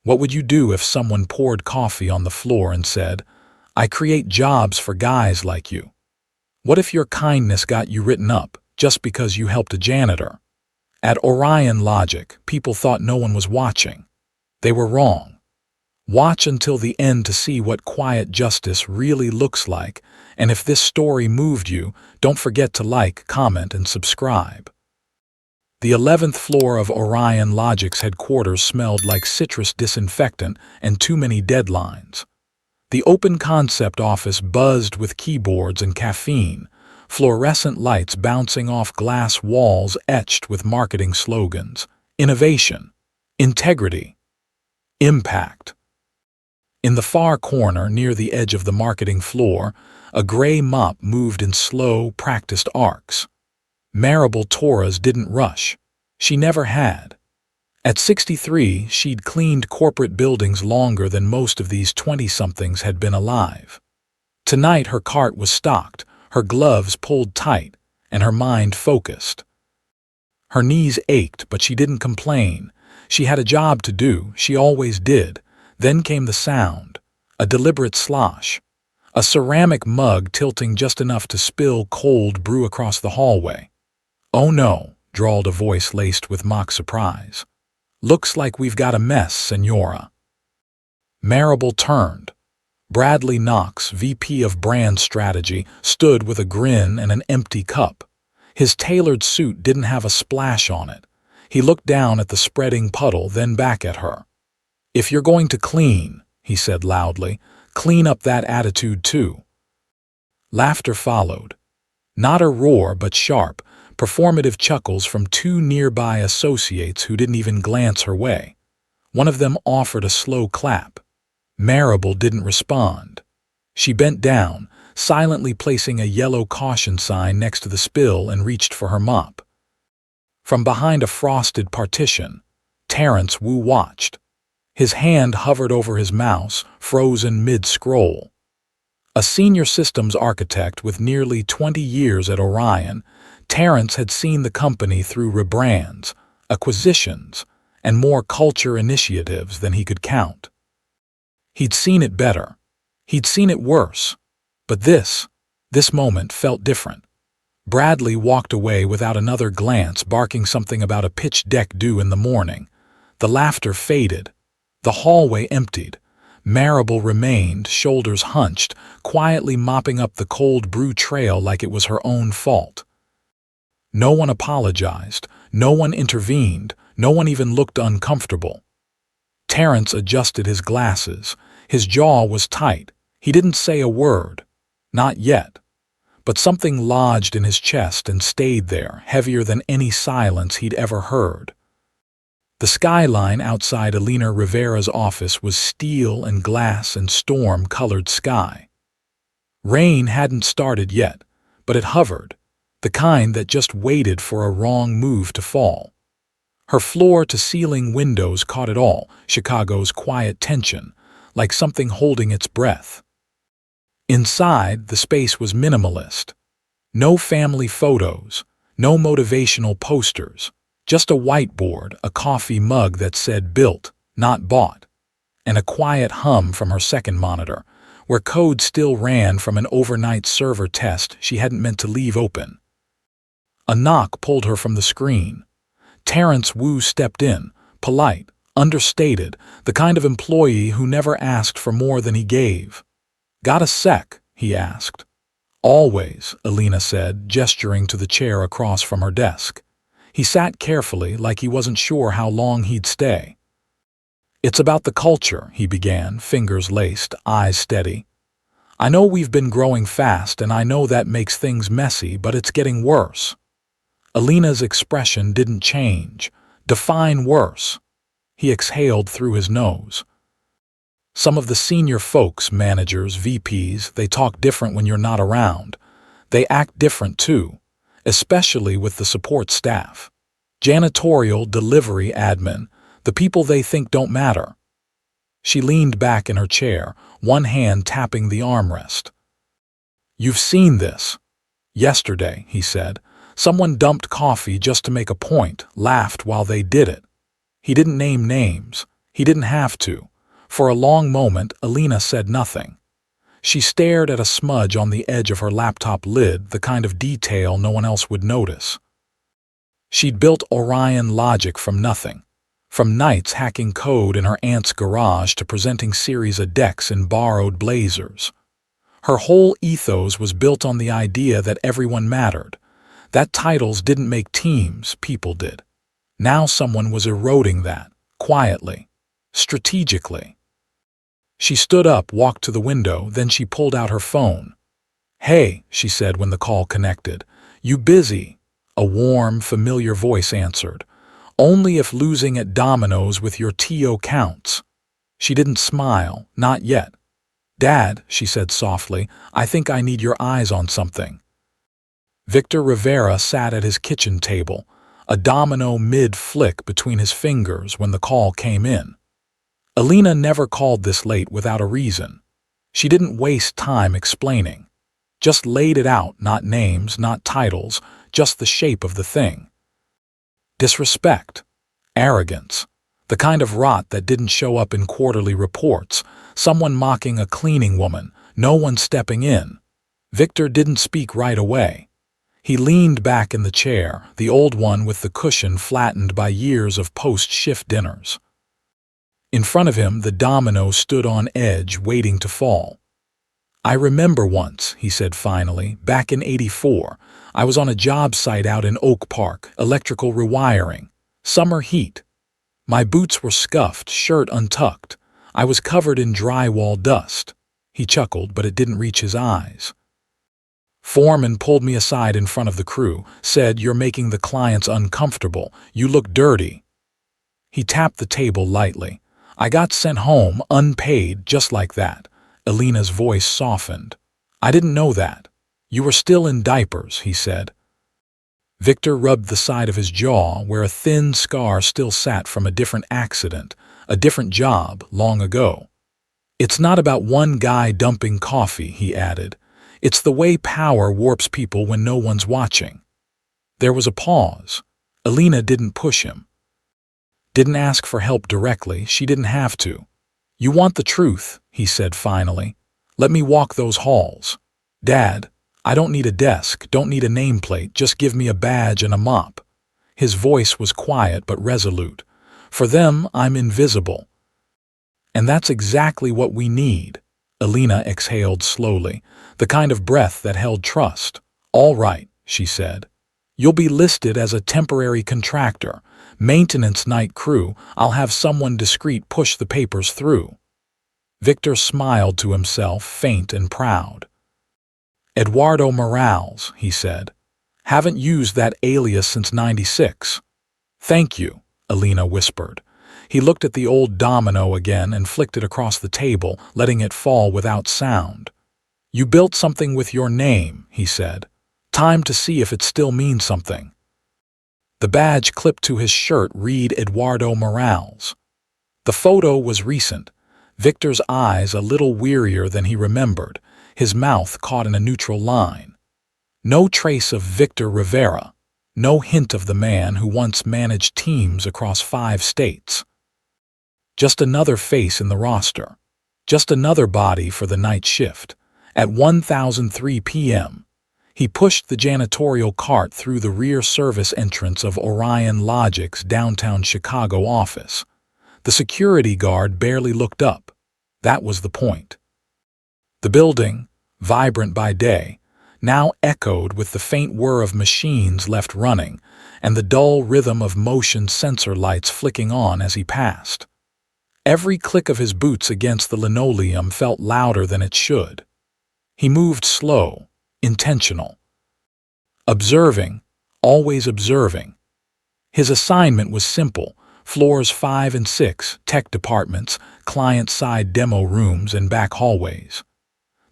What would you do if someone poured coffee on the floor and said, "I create jobs for guys like you"? What if your kindness got you written up just because you helped a janitor? At Orion Logic, people thought no one was watching. They were wrong. Watch until the end to see what quiet justice really looks like, and if this story moved you, don't forget to like, comment, and subscribe. The 11th floor of Orion Logic's headquarters smelled like citrus disinfectant and too many deadlines. The open concept office buzzed with keyboards and caffeine, fluorescent lights bouncing off glass walls etched with marketing slogans: innovation, integrity, impact. In the far corner, near the edge of the marketing floor, a gray mop moved in slow, practiced arcs. Maribel Torres didn't rush. She never had. At 63, she'd cleaned corporate buildings longer than most of these 20-somethings had been alive. Tonight her cart was stocked, her gloves pulled tight, and her mind focused. Her knees ached, but she didn't complain. She had a job to do, she always did. Then came the sound, a deliberate slosh. A ceramic mug tilting just enough to spill cold brew across the hallway. "Oh no," drawled a voice laced with mock surprise. "Looks like we've got a mess, Senora." Maribel turned. Bradley Knox, VP of Brand Strategy, stood with a grin and an empty cup. His tailored suit didn't have a splash on it. He looked down at the spreading puddle, then back at her. "If you're going to clean," he said loudly, "clean up that attitude too." Laughter followed. Not a roar, but sharp, performative chuckles from two nearby associates who didn't even glance her way. One of them offered a slow clap. Maribel didn't respond. She bent down, silently placing a yellow caution sign next to the spill, and reached for her mop. From behind a frosted partition, Terrence Wu watched. His hand hovered over his mouse, frozen mid-scroll. A senior systems architect with nearly 20 years at Orion, Terrence had seen the company through rebrands, acquisitions, and more culture initiatives than he could count. He'd seen it better. He'd seen it worse. But this moment felt different. Bradley walked away without another glance, barking something about a pitch deck due in the morning. The laughter faded. The hallway emptied. Maribel remained, shoulders hunched, quietly mopping up the cold brew trail like it was her own fault. No one apologized, no one intervened, no one even looked uncomfortable. Terrence adjusted his glasses. His jaw was tight. He didn't say a word. Not yet. But something lodged in his chest and stayed there, heavier than any silence he'd ever heard. The skyline outside Elena Rivera's office was steel and glass and storm-colored sky. Rain hadn't started yet, but it hovered, the kind that just waited for a wrong move to fall. Her floor-to-ceiling windows caught it all, Chicago's quiet tension, like something holding its breath. Inside, the space was minimalist. No family photos, no motivational posters. Just a whiteboard, a coffee mug that said "built, not bought," and a quiet hum from her second monitor, where code still ran from an overnight server test she hadn't meant to leave open. A knock pulled her from the screen. Terrence Wu stepped in, polite, understated, the kind of employee who never asked for more than he gave. "Got a sec?" he asked. "Always," Elena said, gesturing to the chair across from her desk. He sat carefully, like he wasn't sure how long he'd stay. "It's about the culture," he began, fingers laced, eyes steady. "I know we've been growing fast, and I know that makes things messy, but it's getting worse." Elena's expression didn't change. "Define worse." He exhaled through his nose. "Some of the senior folks, managers, VPs, they talk different when you're not around. They act different too. Especially with the support staff. Janitorial, delivery, admin, the people they think don't matter." She leaned back in her chair, one hand tapping the armrest. "You've seen this." "Yesterday," he said, "someone dumped coffee just to make a point, laughed while they did it." He didn't name names. He didn't have to. For a long moment, Alina said nothing. She stared at a smudge on the edge of her laptop lid, the kind of detail no one else would notice. She'd built Orion Logic from nothing. From nights hacking code in her aunt's garage to presenting series of decks in borrowed blazers. Her whole ethos was built on the idea that everyone mattered. That titles didn't make teams, people did. Now someone was eroding that, quietly, strategically. She stood up, walked to the window, then she pulled out her phone. "Hey," she said when the call connected. "You busy?" A warm, familiar voice answered. "Only if losing at dominoes with your TO counts." She didn't smile, not yet. "Dad," she said softly, "I think I need your eyes on something." Victor Rivera sat at his kitchen table, a domino mid-flick between his fingers when the call came in. Alina never called this late without a reason. She didn't waste time explaining. Just laid it out, not names, not titles, just the shape of the thing. Disrespect. Arrogance. The kind of rot that didn't show up in quarterly reports. Someone mocking a cleaning woman, no one stepping in. Victor didn't speak right away. He leaned back in the chair, the old one with the cushion flattened by years of post-shift dinners. In front of him, the domino stood on edge, waiting to fall. "I remember once," he said finally, "back in '84, I was on a job site out in Oak Park, electrical rewiring. Summer heat. My boots were scuffed, shirt untucked. I was covered in drywall dust." He chuckled, but it didn't reach his eyes. "Foreman pulled me aside in front of the crew, said, 'You're making the clients uncomfortable. You look dirty.'" He tapped the table lightly. "I got sent home, unpaid, just like that." Alina's voice softened. "I didn't know that. You were still in diapers," he said. Victor rubbed the side of his jaw where a thin scar still sat from a different accident, a different job, long ago. "It's not about one guy dumping coffee," he added. "It's the way power warps people when no one's watching." There was a pause. Alina didn't push him. Didn't ask for help directly, she didn't have to. "You want the truth," he said finally. "Let me walk those halls. Dad, I don't need a desk, don't need a nameplate, just give me a badge and a mop." His voice was quiet but resolute. "For them, I'm invisible." "And that's exactly what we need." Alina exhaled slowly, the kind of breath that held trust. "All right," she said. "You'll be listed as a temporary contractor. Maintenance night crew. I'll have someone discreet push the papers through." Victor smiled to himself, faint and proud. "Eduardo Morales," he said. "Haven't used that alias since '96. "Thank you," Alina whispered. He looked at the old domino again and flicked it across the table, letting it fall without sound. "You built something with your name," he said. "Time to see if it still means something." The badge clipped to his shirt read Eduardo Morales. The photo was recent. Victor's eyes a little wearier than he remembered, his mouth caught in a neutral line. No trace of Victor Rivera, no hint of the man who once managed teams across 5 states. Just another face in the roster. Just another body for the night shift. At 1003 p.m., he pushed the janitorial cart through the rear service entrance of Orion Logic's downtown Chicago office. The security guard barely looked up. That was the point. The building, vibrant by day, now echoed with the faint whir of machines left running and the dull rhythm of motion sensor lights flicking on as he passed. Every click of his boots against the linoleum felt louder than it should. He moved slow, intentional. Observing, always observing. His assignment was simple: floors 5 and 6, tech departments, client-side demo rooms, and back hallways.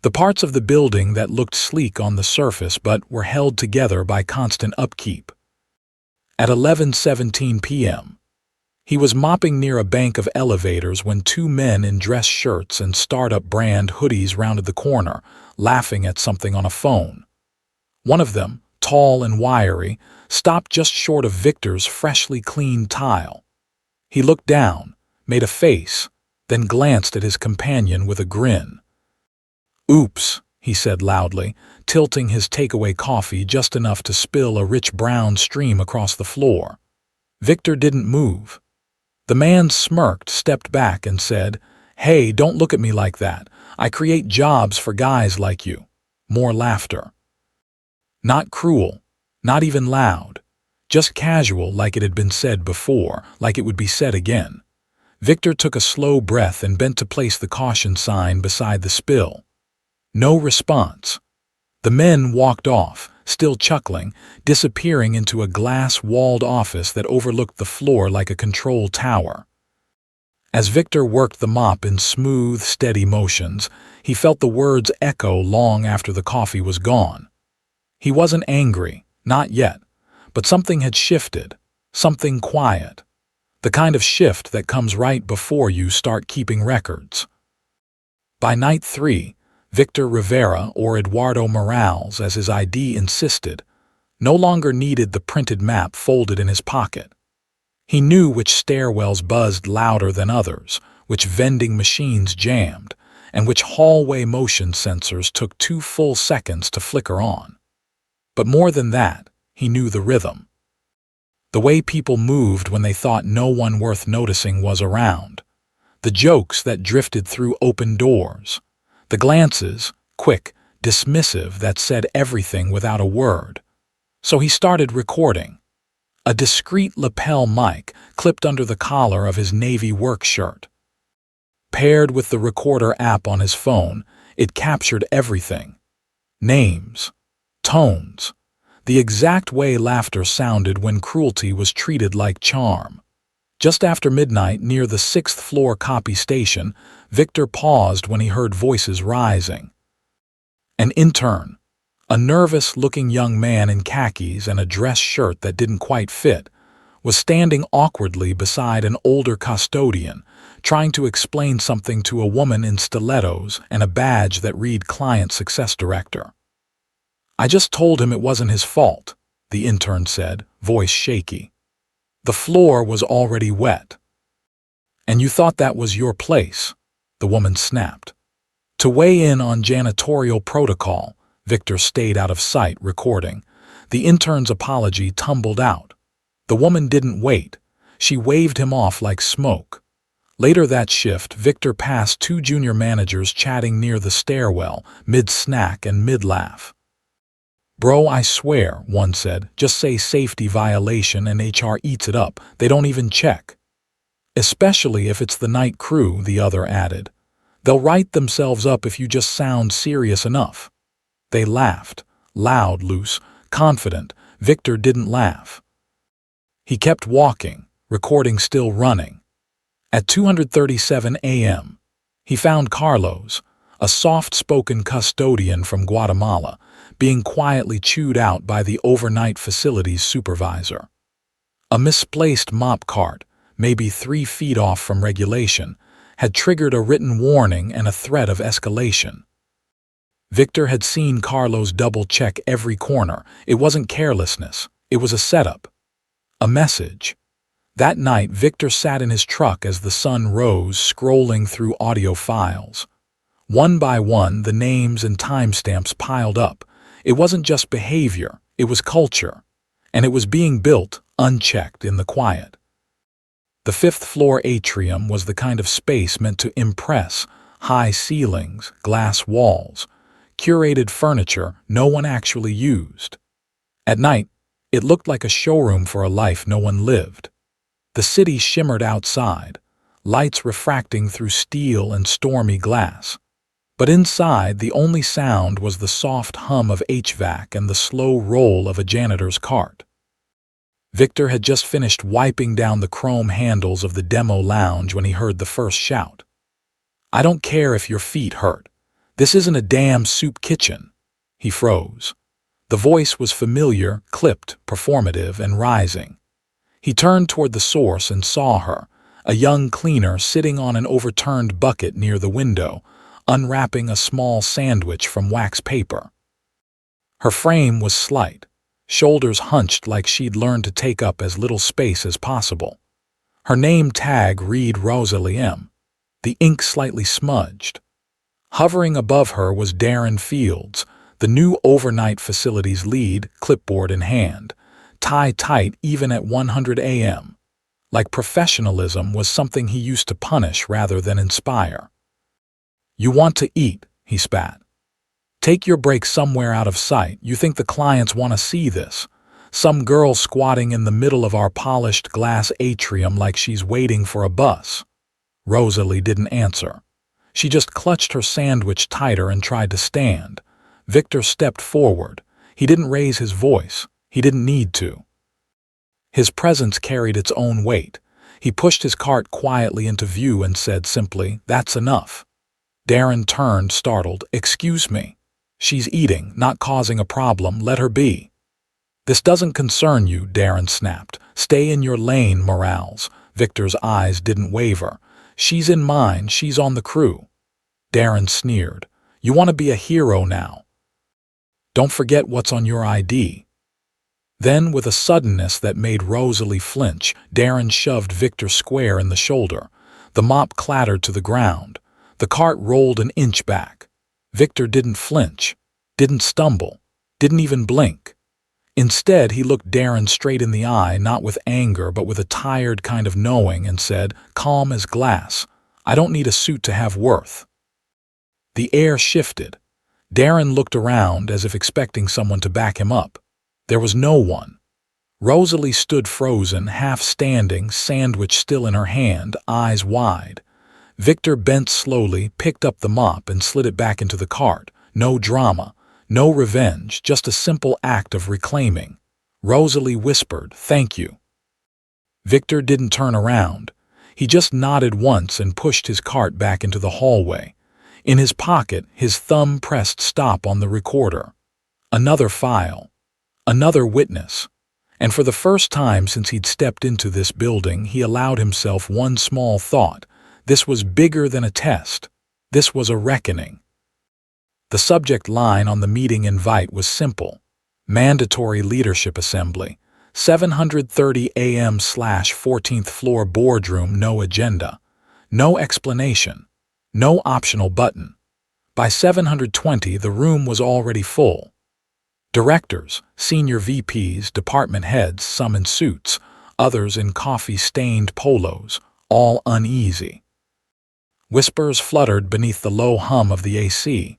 The parts of the building that looked sleek on the surface but were held together by constant upkeep. At 11:17 p.m., he was mopping near a bank of elevators when 2 men in dress shirts and startup brand hoodies rounded the corner, laughing at something on a phone. One of them, tall and wiry, stopped just short of Victor's freshly cleaned tile. He looked down, made a face, then glanced at his companion with a grin. "Oops," he said loudly, tilting his takeaway coffee just enough to spill a rich brown stream across the floor. Victor didn't move. The man smirked, stepped back, and said, "Hey, don't look at me like that. I create jobs for guys like you." More laughter. Not cruel, not even loud. Just casual, like it had been said before, like it would be said again. Victor took a slow breath and bent to place the caution sign beside the spill. No response. The men walked off, still chuckling, disappearing into a glass-walled office that overlooked the floor like a control tower. As Victor worked the mop in smooth, steady motions, he felt the words echo long after the coffee was gone. He wasn't angry, not yet, but something had shifted, something quiet. The kind of shift that comes right before you start keeping records. By night 3, Victor Rivera, or Eduardo Morales as his ID insisted, no longer needed the printed map folded in his pocket. He knew which stairwells buzzed louder than others, which vending machines jammed, and which hallway motion sensors took 2 full seconds to flicker on. But more than that, he knew the rhythm. The way people moved when they thought no one worth noticing was around. The jokes that drifted through open doors. The glances, quick, dismissive, that said everything without a word. So he started recording. A discreet lapel mic clipped under the collar of his navy work shirt. Paired with the recorder app on his phone, it captured everything. Names. Tones. The exact way laughter sounded when cruelty was treated like charm. Just after midnight, near the 6th floor copy station, Victor paused when he heard voices rising. An intern, a nervous-looking young man in khakis and a dress shirt that didn't quite fit, was standing awkwardly beside an older custodian, trying to explain something to a woman in stilettos and a badge that read Client Success Director. "I just told him it wasn't his fault," the intern said, voice shaky. "The floor was already wet." "And you thought that was your place," the woman snapped. To weigh in on janitorial protocol, Victor stayed out of sight, recording. The intern's apology tumbled out. The woman didn't wait. She waved him off like smoke. Later that shift, Victor passed 2 junior managers chatting near the stairwell, mid-snack and mid-laugh. "Bro, I swear," one said, "just say safety violation and HR eats it up. They don't even check." "Especially if it's the night crew," the other added. "They'll write themselves up if you just sound serious enough." They laughed, loud, loose, confident. Victor didn't laugh. He kept walking, recording still running. At 2:37 a.m., he found Carlos, a soft-spoken custodian from Guatemala, being quietly chewed out by the overnight facilities supervisor. A misplaced mop cart, maybe 3 feet off from regulation, had triggered a written warning and a threat of escalation. Victor had seen Carlos double-check every corner. It wasn't carelessness. It was a setup. A message. That night, Victor sat in his truck as the sun rose, scrolling through audio files. One by one, the names and timestamps piled up. It wasn't just behavior, it was culture. And it was being built, unchecked, in the quiet. The 5th floor atrium was the kind of space meant to impress. High ceilings, glass walls, curated furniture no one actually used. At night, it looked like a showroom for a life no one lived. The city shimmered outside, lights refracting through steel and stormy glass. But inside, the only sound was the soft hum of HVAC and the slow roll of a janitor's cart. Victor had just finished wiping down the chrome handles of the demo lounge when he heard the first shout. "I don't care if your feet hurt. This isn't a damn soup kitchen." He froze. The voice was familiar, clipped, performative, and rising. He turned toward the source and saw her, a young cleaner sitting on an overturned bucket near the window, unwrapping a small sandwich from wax paper. Her frame was slight, shoulders hunched like she'd learned to take up as little space as possible. Her name tag read Rosalie M., the ink slightly smudged. Hovering above her was Darren Fields, the new overnight facilities lead, clipboard in hand, tie tight even at 100 a.m. Like professionalism was something he used to punish rather than inspire. "You want to eat," he spat. "Take your break somewhere out of sight. You think the clients want to see this? Some girl squatting in the middle of our polished glass atrium like she's waiting for a bus." Rosalie didn't answer. She just clutched her sandwich tighter and tried to stand. Victor stepped forward. He didn't raise his voice. He didn't need to. His presence carried its own weight. He pushed his cart quietly into view and said simply, "That's enough." Darren turned, startled. "Excuse me. She's eating, not causing a problem. Let her be." "This doesn't concern you," Darren snapped. "Stay in your lane, Morales." Victor's eyes didn't waver. "She's in mine. She's on the crew." Darren sneered. "You want to be a hero now? Don't forget what's on your ID." Then, with a suddenness that made Rosalie flinch, Darren shoved Victor square in the shoulder. The mop clattered to the ground. The cart rolled an inch back. Victor didn't flinch, didn't stumble, didn't even blink. Instead, he looked Darren straight in the eye, not with anger, but with a tired kind of knowing, and said, calm as glass, "I don't need a suit to have worth." The air shifted. Darren looked around as if expecting someone to back him up. There was no one. Rosalie stood frozen, half standing, sandwich still in her hand, eyes wide. Victor bent slowly, picked up the mop, and slid it back into the cart. No drama, no revenge, just a simple act of reclaiming. Rosalie whispered, "Thank you." Victor didn't turn around. He just nodded once and pushed his cart back into the hallway. In his pocket, his thumb pressed stop on the recorder. Another file. Another witness. And for the first time since he'd stepped into this building, he allowed himself one small thought. This was bigger than a test. This was a reckoning. The subject line on the meeting invite was simple. Mandatory Leadership Assembly. 7:30 a.m./14th floor boardroom, no agenda. No explanation. No optional button. By 7:20, the room was already full. Directors, senior VPs, department heads, some in suits, others in coffee-stained polos, all uneasy. Whispers fluttered beneath the low hum of the AC.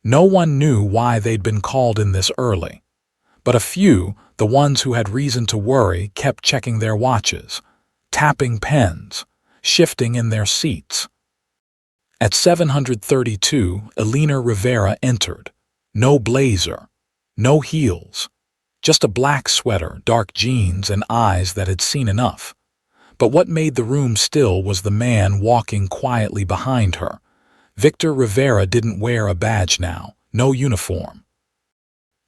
No one knew why they'd been called in this early. But a few, the ones who had reason to worry, kept checking their watches, tapping pens, shifting in their seats. At 7:32, Elena Rivera entered. No blazer. No heels, just a black sweater, dark jeans, and eyes that had seen enough. But what made the room still was the man walking quietly behind her. Victor Rivera didn't wear a badge now, no uniform.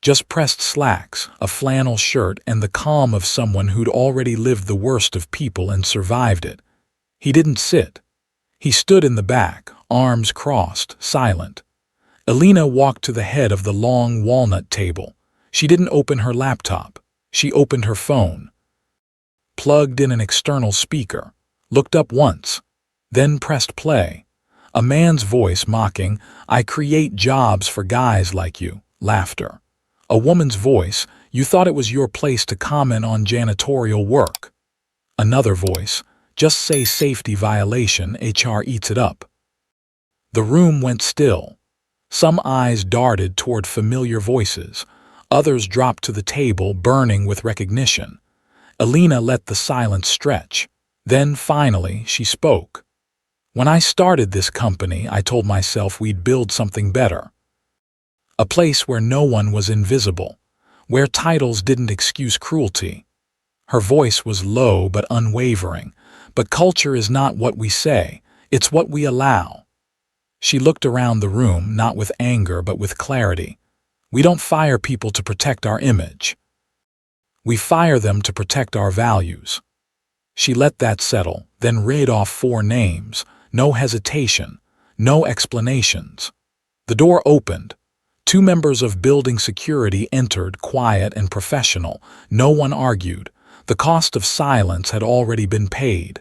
Just pressed slacks, a flannel shirt, and the calm of someone who'd already lived the worst of people and survived it. He didn't sit. He stood in the back, arms crossed, silent. Elena walked to the head of the long walnut table. She didn't open her laptop. She opened her phone. Plugged in an external speaker. Looked up once. Then pressed play. A man's voice mocking, "I create jobs for guys like you." Laughter. A woman's voice, "You thought it was your place to comment on janitorial work." Another voice, "Just say safety violation, HR eats it up." The room went still. Some eyes darted toward familiar voices. Others dropped to the table, burning with recognition. Elena let the silence stretch. Then, finally, she spoke. "When I started this company, I told myself we'd build something better. A place where no one was invisible, where titles didn't excuse cruelty." Her voice was low but unwavering. "But culture is not what we say, it's what we allow." She looked around the room, not with anger but with clarity. "We don't fire people to protect our image. We fire them to protect our values." She let that settle, then read off 4 names. No hesitation, no explanations. The door opened. 2 members of building security entered, quiet and professional. No one argued. The cost of silence had already been paid.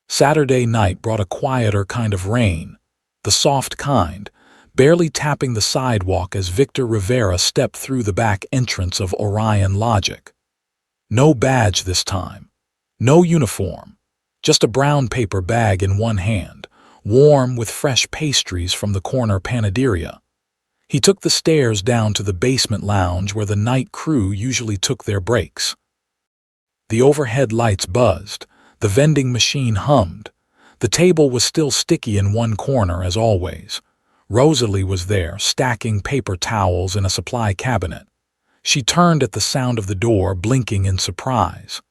Saturday night brought a quieter kind of rain, the soft kind, barely tapping the sidewalk as Victor Rivera stepped through the back entrance of Orion Logic. No badge this time, no uniform, just a brown paper bag in one hand, warm with fresh pastries from the corner panaderia. He took the stairs down to the basement lounge where the night crew usually took their breaks. The overhead lights buzzed, the vending machine hummed. The table was still sticky in one corner as always. Rosalie was there, stacking paper towels in a supply cabinet. She turned at the sound of the door, blinking in surprise.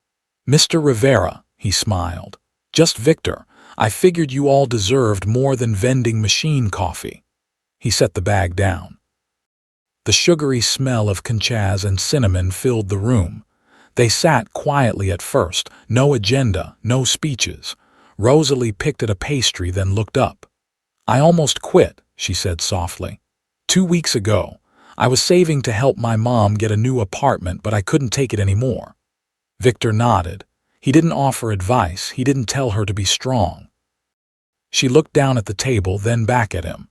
"Mr. Rivera," he smiled. "Just Victor. I figured you all deserved more than vending machine coffee." He set the bag down. The sugary smell of conchas and cinnamon filled the room. They sat quietly at first, no agenda, no speeches. Rosalie picked at a pastry, then looked up. "I almost quit," she said softly. 2 weeks ago. I was saving to help my mom get a new apartment, but I couldn't take it anymore." Victor nodded. He didn't offer advice. He didn't tell her to be strong. She looked down at the table, then back at him.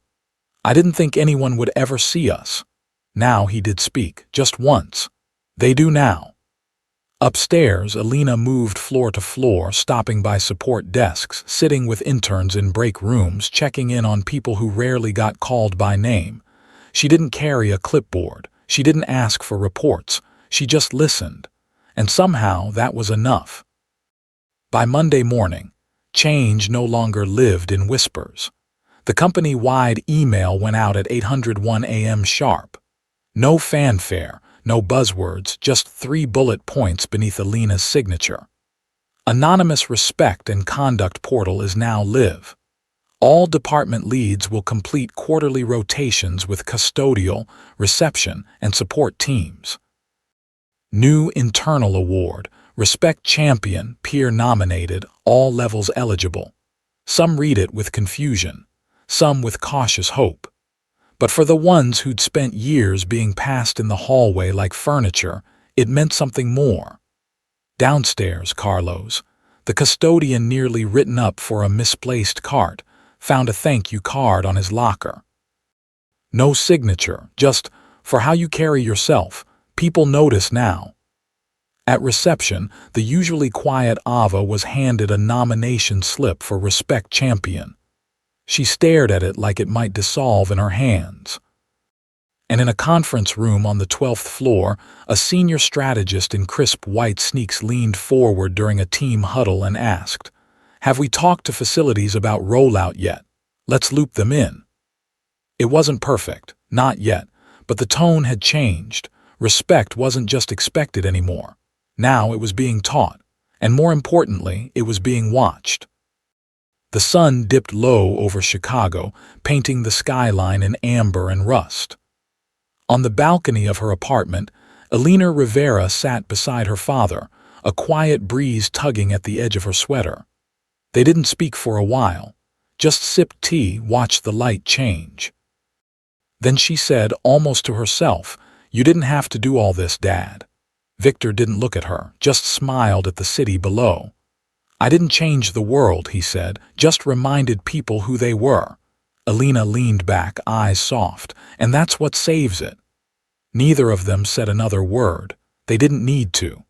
"I didn't think anyone would ever see us." Now he did speak, just once. "They do now." Upstairs, Alina moved floor to floor, stopping by support desks, sitting with interns in break rooms, checking in on people who rarely got called by name. She didn't carry a clipboard. She didn't ask for reports. She just listened. And somehow that was enough. By Monday morning, change no longer lived in whispers. The company-wide email went out at 8:01 a.m. sharp. No fanfare, no buzzwords, just 3 bullet points beneath Alina's signature. Anonymous respect and conduct portal is now live. All department leads will complete quarterly rotations with custodial, reception, and support teams. New internal award, respect champion, peer nominated, all levels eligible. Some read it with confusion, some with cautious hope. But for the ones who'd spent years being passed in the hallway like furniture, it meant something more. Downstairs, Carlos, the custodian, nearly written up for a misplaced cart, found a thank you card on his locker. No signature, just "for how you carry yourself. People notice now." At reception, the usually quiet Ava was handed a nomination slip for Respect Champion. She stared at it like it might dissolve in her hands. And in a conference room on the 12th floor, a senior strategist in crisp white sneaks leaned forward during a team huddle and asked, "Have we talked to facilities about rollout yet? Let's loop them in." It wasn't perfect, not yet, but the tone had changed. Respect wasn't just expected anymore. Now it was being taught, and more importantly, it was being watched. The sun dipped low over Chicago, painting the skyline in amber and rust. On the balcony of her apartment, Alina Rivera sat beside her father, a quiet breeze tugging at the edge of her sweater. They didn't speak for a while, just sipped tea, watched the light change. Then she said, almost to herself, "You didn't have to do all this, Dad." Victor didn't look at her, just smiled at the city below. "I didn't change the world," he said, "just reminded people who they were." Alina leaned back, eyes soft, "And that's what saves it." Neither of them said another word. They didn't need to.